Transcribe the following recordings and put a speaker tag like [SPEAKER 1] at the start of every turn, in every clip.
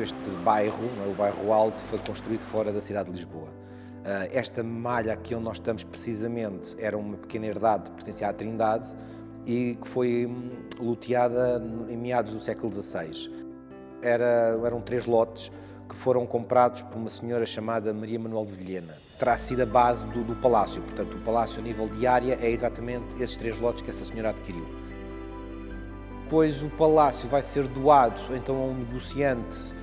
[SPEAKER 1] Este bairro, o bairro Alto, foi construído fora da cidade de Lisboa. Esta malha aqui onde nós estamos precisamente era uma pequena herdade que pertencia à Trindade e que foi loteada em meados do século XVI. Eram 3 lotes que foram comprados por uma senhora chamada Maria Manuel de Vilhena. Terá sido a base do palácio, portanto o palácio a nível de área é exatamente esses 3 lotes que essa senhora adquiriu. Depois o palácio vai ser doado então a um negociante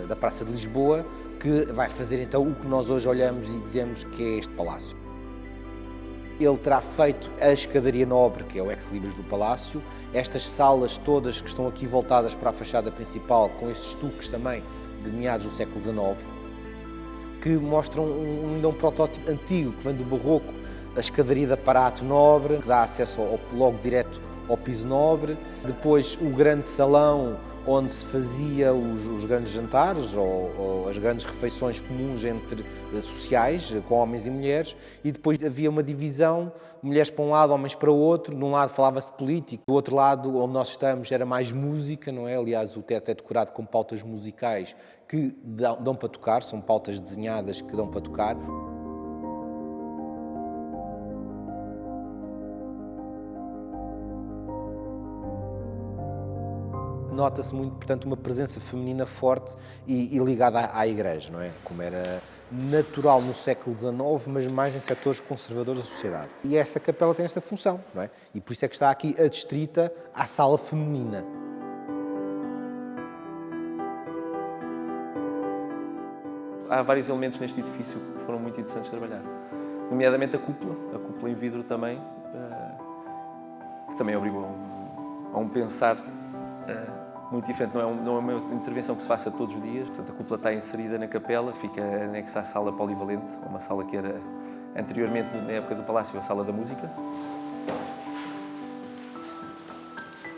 [SPEAKER 1] da Praça de Lisboa, que vai fazer então o que nós hoje olhamos e dizemos que é este palácio. Ele terá feito a escadaria nobre, que é o ex-libris do palácio, estas salas todas que estão aqui voltadas para a fachada principal, com estes estuques também de meados do século XIX, que mostram ainda um protótipo antigo, que vem do barroco, a escadaria de aparato nobre, que dá acesso logo direto ao piso nobre, depois o grande salão, onde se fazia os grandes jantares ou as grandes refeições comuns entre sociais, com homens e mulheres, e depois havia uma divisão, mulheres para um lado, homens para o outro. De um lado falava-se de político, do outro lado, onde nós estamos, era mais música, não é? Aliás, o teto é decorado com pautas musicais que dão para tocar, são pautas desenhadas que dão para tocar. Nota-se muito, portanto, uma presença feminina forte e ligada à igreja, não é? Como era natural no século XIX, mas mais em setores conservadores da sociedade. E essa capela tem esta função, não é? E por isso é que está aqui adstrita à sala feminina.
[SPEAKER 2] Há vários elementos neste edifício que foram muito interessantes de trabalhar, nomeadamente a cúpula em vidro também, que também obrigou a um pensar muito diferente. Não é uma intervenção que se faça todos os dias. Portanto, a cúpula está inserida na capela, fica anexa à sala polivalente, uma sala que era anteriormente, na época do Palácio, a sala da música.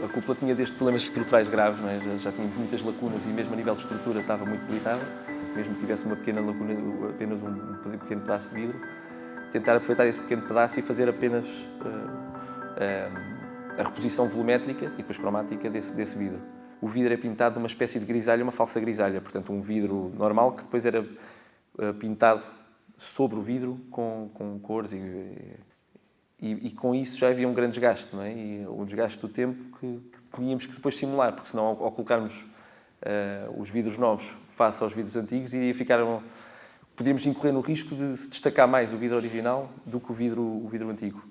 [SPEAKER 2] A cúpula tinha destes problemas estruturais graves, não é? Já tinha muitas lacunas e mesmo a nível de estrutura estava muito debilitada. Mesmo que tivesse uma pequena lacuna, apenas um pequeno pedaço de vidro, tentar aproveitar esse pequeno pedaço e fazer apenas a reposição volumétrica e depois cromática desse vidro. O vidro é pintado de uma espécie de grisalha, uma falsa grisalha, portanto um vidro normal que depois era pintado sobre o vidro com cores e com isso já havia um grande desgaste, não é? E o desgaste do tempo que tínhamos que depois simular, porque senão ao colocarmos os vidros novos face aos vidros antigos podíamos incorrer no risco de se destacar mais o vidro original do que o vidro antigo.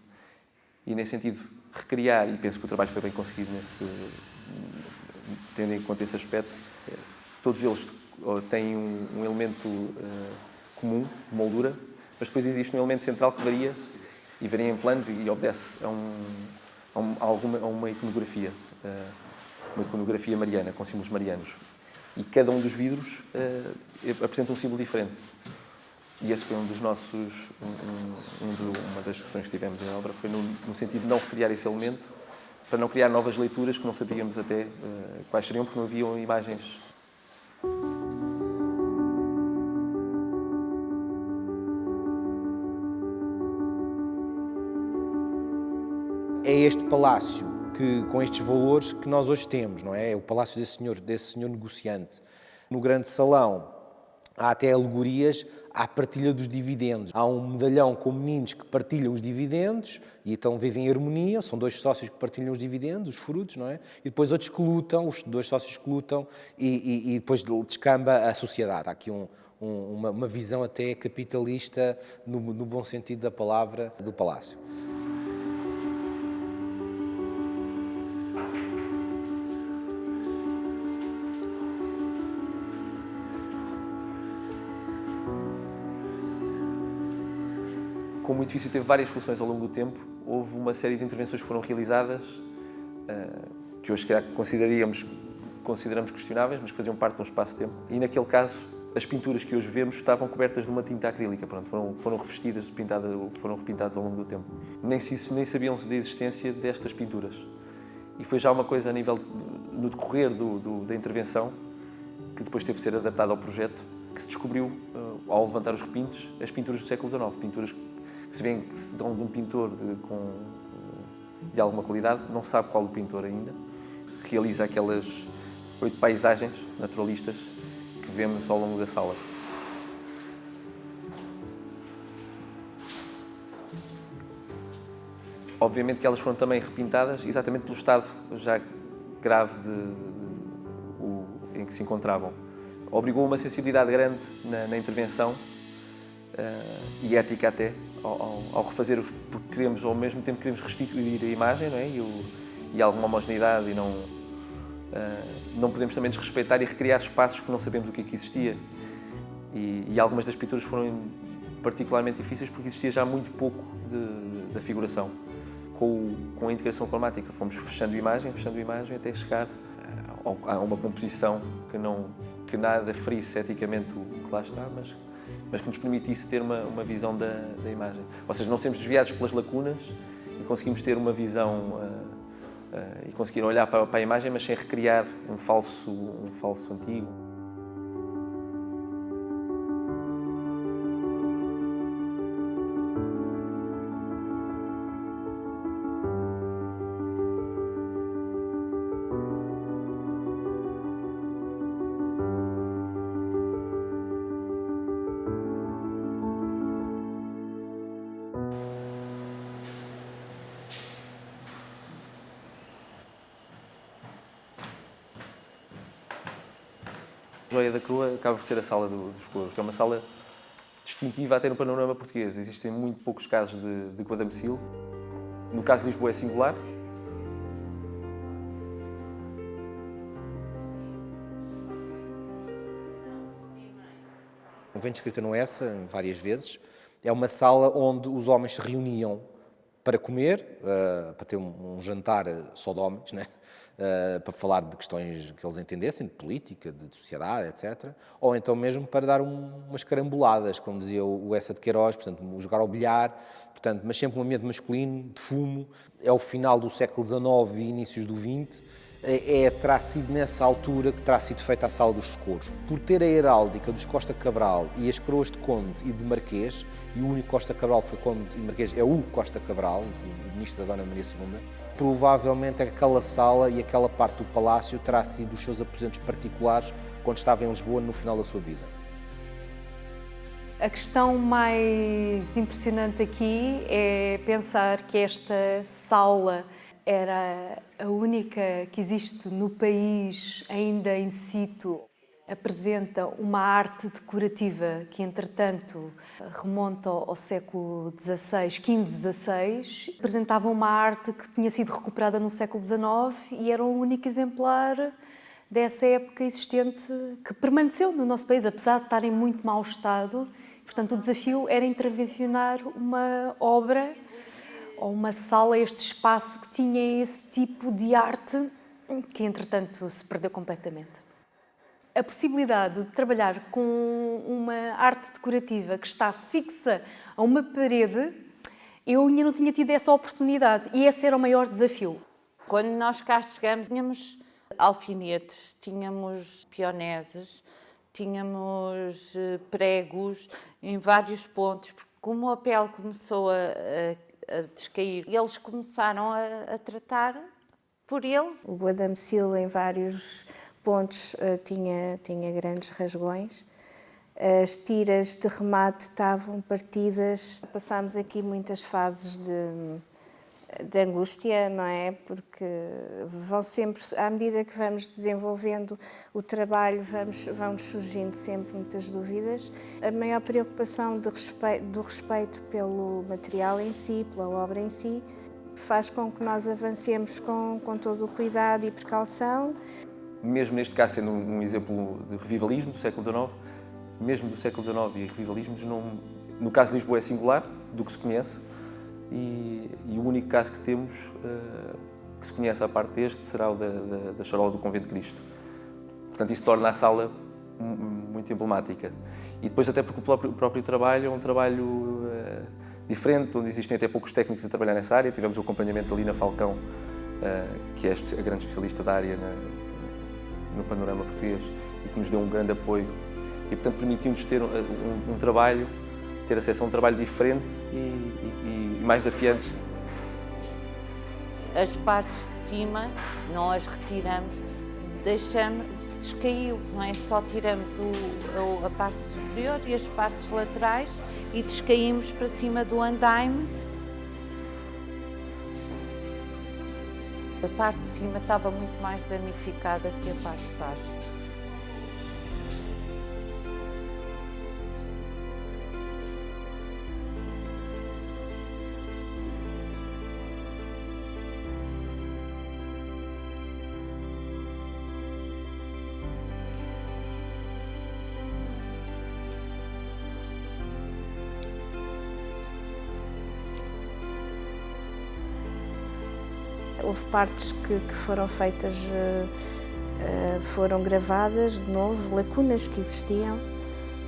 [SPEAKER 2] E nesse sentido, recriar, e penso que o trabalho foi bem conseguido tendo em conta esse aspecto, todos eles têm um elemento comum, de moldura, mas depois existe um elemento central que varia em planos e obedece a uma iconografia mariana, com símbolos marianos. E cada um dos vidros apresenta um símbolo diferente. E esse foi uma das discussões que tivemos em obra, foi no sentido de não recriar esse elemento, para não criar novas leituras que não sabíamos até quais seriam, porque não haviam imagens.
[SPEAKER 1] É este palácio com estes valores que nós hoje temos, não é? É o palácio desse senhor negociante. No grande salão há até alegorias à partilha dos dividendos. Há um medalhão com meninos que partilham os dividendos e então vivem em harmonia, são 2 sócios que partilham os dividendos, os frutos, não é? E depois outros que lutam, os 2 sócios que lutam e depois descamba a sociedade. Há aqui uma visão até capitalista, no bom sentido da palavra, do palácio.
[SPEAKER 2] Como o edifício teve várias funções ao longo do tempo, houve uma série de intervenções que foram realizadas, que hoje consideramos questionáveis, mas que faziam parte de um espaço-tempo. E naquele caso, as pinturas que hoje vemos estavam cobertas de uma tinta acrílica, foram revestidas, foram repintadas ao longo do tempo. Nem sabiam da existência destas pinturas. E foi já uma coisa no decorrer da intervenção, que depois teve de ser adaptada ao projeto, que se descobriu, ao levantar os repintos, as pinturas do século XIX, pinturas que se vêem que se dão de um pintor de alguma qualidade, não se sabe qual o pintor ainda, realiza 8 paisagens naturalistas que vemos ao longo da sala. Obviamente que elas foram também repintadas exatamente pelo estado já grave em que se encontravam. Obrigou uma sensibilidade grande na intervenção e ética até, ao refazer, porque queremos, ao mesmo tempo queremos restituir a imagem, não é? E alguma homogeneidade, e não podemos também desrespeitar e recriar espaços que não sabemos o que é que existia. E algumas das pinturas foram particularmente difíceis porque existia já muito pouco da figuração. Com a integração cromática fomos fechando imagem até chegar a uma composição que nada ferisse eticamente o que lá está, mas que nos permitisse ter uma visão da imagem. Ou seja, não sermos desviados pelas lacunas e conseguimos ter uma visão e conseguir olhar para a imagem, mas sem recriar um falso antigo. A Joia da Crua acaba por ser a Sala dos Couros, que é uma sala distintiva até no panorama português. Existem muito poucos casos de guadamecil. No caso de Lisboa é singular.
[SPEAKER 1] Vem descrita no Essa várias vezes. É uma sala onde os homens se reuniam para comer, para ter um jantar só de homens, né? Para falar de questões que eles entendessem, de política, de sociedade, etc. Ou então mesmo para dar umas caramboladas, como dizia o Essa de Queiroz, portanto, jogar ao bilhar, portanto, mas sempre um ambiente masculino, de fumo. É o final do século XIX e inícios do XX. Terá sido nessa altura que terá sido feita a Sala dos Couros. Por ter a heráldica dos Costa Cabral e as coroas de Conde e de Marquês, e o único Costa Cabral foi Conde e Marquês, é o Costa Cabral, o ministro da Dona Maria II, provavelmente aquela sala e aquela parte do palácio terá sido os seus aposentos particulares quando estava em Lisboa no final da sua vida.
[SPEAKER 3] A questão mais impressionante aqui é pensar que esta sala era a única que existe no país ainda in situ. Apresenta uma arte decorativa que, entretanto, remonta ao século XVI, XV-XVI. Apresentava uma arte que tinha sido recuperada no século XIX e era o único exemplar dessa época existente que permaneceu no nosso país, apesar de estar em muito mau estado. Portanto, o desafio era intervencionar uma obra ou uma sala, este espaço que tinha esse tipo de arte que, entretanto, se perdeu completamente. A possibilidade de trabalhar com uma arte decorativa que está fixa a uma parede, eu ainda não tinha tido essa oportunidade e esse era o maior desafio.
[SPEAKER 4] Quando nós cá chegamos, tínhamos alfinetes, tínhamos pioneses, tínhamos pregos em vários pontos, porque como a pele começou a descair, eles começaram a tratar por eles.
[SPEAKER 5] O guadamecil em vários pontos tinha grandes rasgões. As tiras de remate estavam partidas. Passámos aqui muitas fases de angústia, não é? Porque vão sempre, à medida que vamos desenvolvendo o trabalho, vamos surgindo sempre muitas dúvidas. A maior preocupação do respeito pelo material em si, pela obra em si, faz com que nós avancemos com todo o cuidado e precaução.
[SPEAKER 2] Mesmo neste caso sendo um exemplo de revivalismo do século XIX, mesmo do século XIX e revivalismos, no caso de Lisboa é singular, do que se conhece, e o único caso que temos que se conhece à parte deste será o da Charola do Convento de Cristo. Portanto, isso torna a sala muito emblemática. E depois até porque o próprio trabalho é um trabalho diferente, onde existem até poucos técnicos a trabalhar nessa área. Tivemos o acompanhamento da Lina Falcão, que é a grande especialista da área no panorama português e que nos deu um grande apoio e, portanto, permitiu-nos ter um trabalho, ter acesso a um trabalho diferente e mais desafiante.
[SPEAKER 4] As partes de cima não as retiramos descaiu, não é? Só tiramos a parte superior e as partes laterais e descaímos para cima do andaime. A parte de cima estava muito mais danificada que a parte de baixo.
[SPEAKER 5] Houve partes que foram feitas, foram gravadas de novo, lacunas que existiam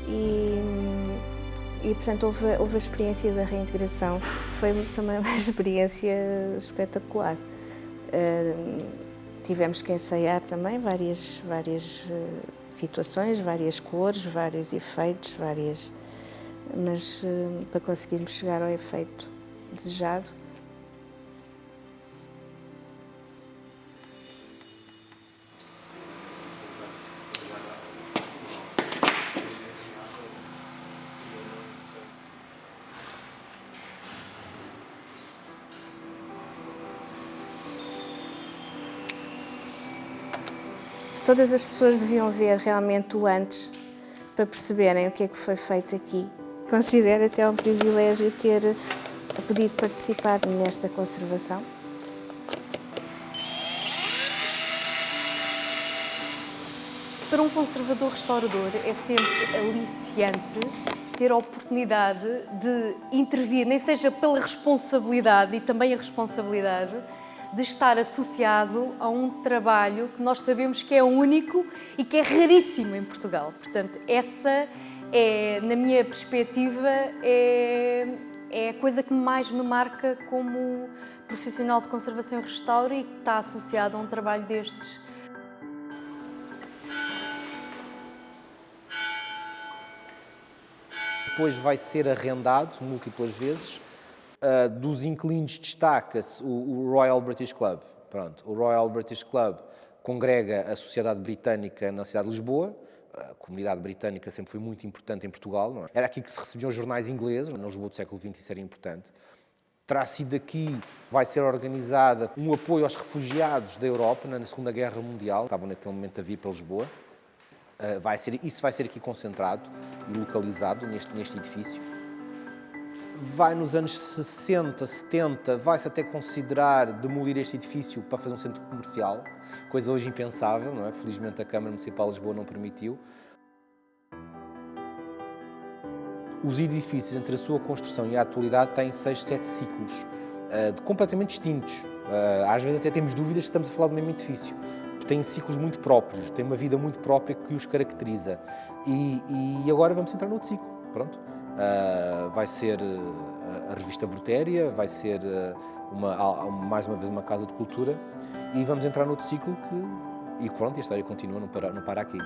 [SPEAKER 5] e portanto, houve a experiência da reintegração. Foi também uma experiência espetacular. Tivemos que ensaiar também várias situações, várias cores, vários efeitos, mas para conseguirmos chegar ao efeito desejado. Todas as pessoas deviam ver realmente o antes para perceberem o que é que foi feito aqui. Considero até um privilégio ter podido participar nesta conservação.
[SPEAKER 3] Para um conservador-restaurador é sempre aliciante ter a oportunidade de intervir, nem seja pela responsabilidade e também a responsabilidade de estar associado a um trabalho que nós sabemos que é único e que é raríssimo em Portugal. Portanto, essa é, na minha perspectiva, é a coisa que mais me marca como profissional de conservação e restauro e que está associado a um trabalho destes.
[SPEAKER 1] Depois vai ser arrendado múltiplas vezes. Dos inquilinos destaca-se o Royal British Club. Pronto, o Royal British Club congrega a sociedade britânica na cidade de Lisboa. A comunidade britânica sempre foi muito importante em Portugal. Não é? Era aqui que se recebiam os jornais ingleses, na Lisboa do século XX isso era importante. Terá sido aqui, vai ser organizada um apoio aos refugiados da Europa na Segunda Guerra Mundial. Estavam naquele momento a vir para Lisboa. Isso vai ser aqui concentrado e localizado neste edifício. Vai nos anos 60, 70, vai-se até considerar demolir este edifício para fazer um centro comercial, coisa hoje impensável, não é? Felizmente a Câmara Municipal de Lisboa não permitiu. Os edifícios, entre a sua construção e a atualidade, têm 6, 7 ciclos, completamente distintos. Às vezes até temos dúvidas se estamos a falar do mesmo edifício. Têm ciclos muito próprios, têm uma vida muito própria que os caracteriza. E agora vamos entrar no outro ciclo, pronto. Vai ser a revista Brutéria, vai ser mais uma vez uma casa de cultura e vamos entrar no outro ciclo e pronto, a história continua, não para aqui.